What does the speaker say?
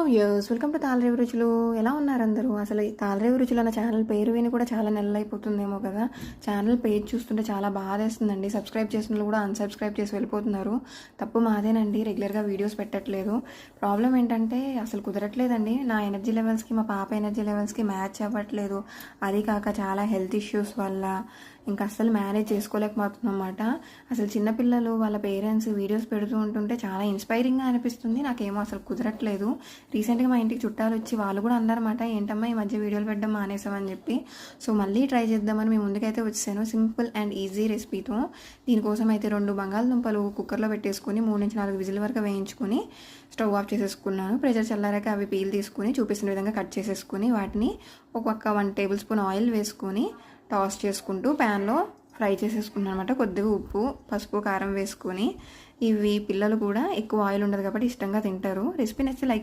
Viewers, welcome to Tallarevu రుచులు. ఎలా ఉన్నారు అందరూ? అసలు ఈ తాళరేవు రుచులు అన్న ఛానల్ పేరు విని కూడా చాలా నెలలు అయిపోతుందేమో కదా. ఛానల్ పేజ్ చూస్తుంటే చాలా బాధేస్తుందండి. సబ్స్క్రైబ్ చేసిన వాళ్ళు కూడా అన్సబ్స్క్రైబ్ చేసి వెళ్ళిపోతున్నారు. తప్పు మాదేనండి, రెగ్యులర్గా వీడియోస్ పెట్టట్లేదు. ప్రాబ్లం ఏంటంటే అసలు కుదరట్లేదండి. నా ఎనర్జీ లెవెల్స్కి మా పాప ఎనర్జీ లెవెల్స్కి మ్యాచ్ అవ్వట్లేదు. అది కాక చాలా హెల్త్ ఇష్యూస్ వల్ల ఇంకా అస్సలు మేనేజ్ చేసుకోలేకపోతుందన్నమాట. అసలు చిన్నపిల్లలు వాళ్ళ పేరెంట్స్ వీడియోస్ పెడుతూ ఉంటుంటే చాలా ఇన్స్పైరింగ్గా అనిపిస్తుంది. నాకేమో అసలు కుదరట్లేదు. రీసెంట్గా మా ఇంటికి చుట్టాలు వచ్చి వాళ్ళు కూడా అన్నారన్నమాట, ఏంటమ్మా ఈ మధ్య వీడియోలు పెట్టడం మానేసామని చెప్పి. సో మళ్ళీ ట్రై చేద్దామని మీ ముందుకైతే వచ్చాను సింపుల్ అండ్ ఈజీ రెసిపీతో. దీనికోసం అయితే 2 బంగాళదుంపలు కుక్కర్లో పెట్టేసుకుని 3 నుంచి 4 విజిల్ వరకు వేయించుకుని స్టవ్ ఆఫ్ చేసేసుకున్నాను. ప్రెషర్ చల్లారాక అవి పీల్ తీసుకుని చూపిస్తున్న విధంగా కట్ చేసేసుకుని వాటిని ఒక్కొక్క 1 టేబుల్ స్పూన్ ఆయిల్ వేసుకొని టాస్ చేసుకుంటూ ప్యాన్లో ఫ్రై చేసేసుకున్నాను అనమాట. కొద్దిగా ఉప్పు, పసుపు, కారం వేసుకొని. ఇవి పిల్లలు కూడా ఎక్కువ ఆయిల్ ఉండదు కాబట్టి ఇష్టంగా తింటారు. రెసిపీ నచ్చితే లైక్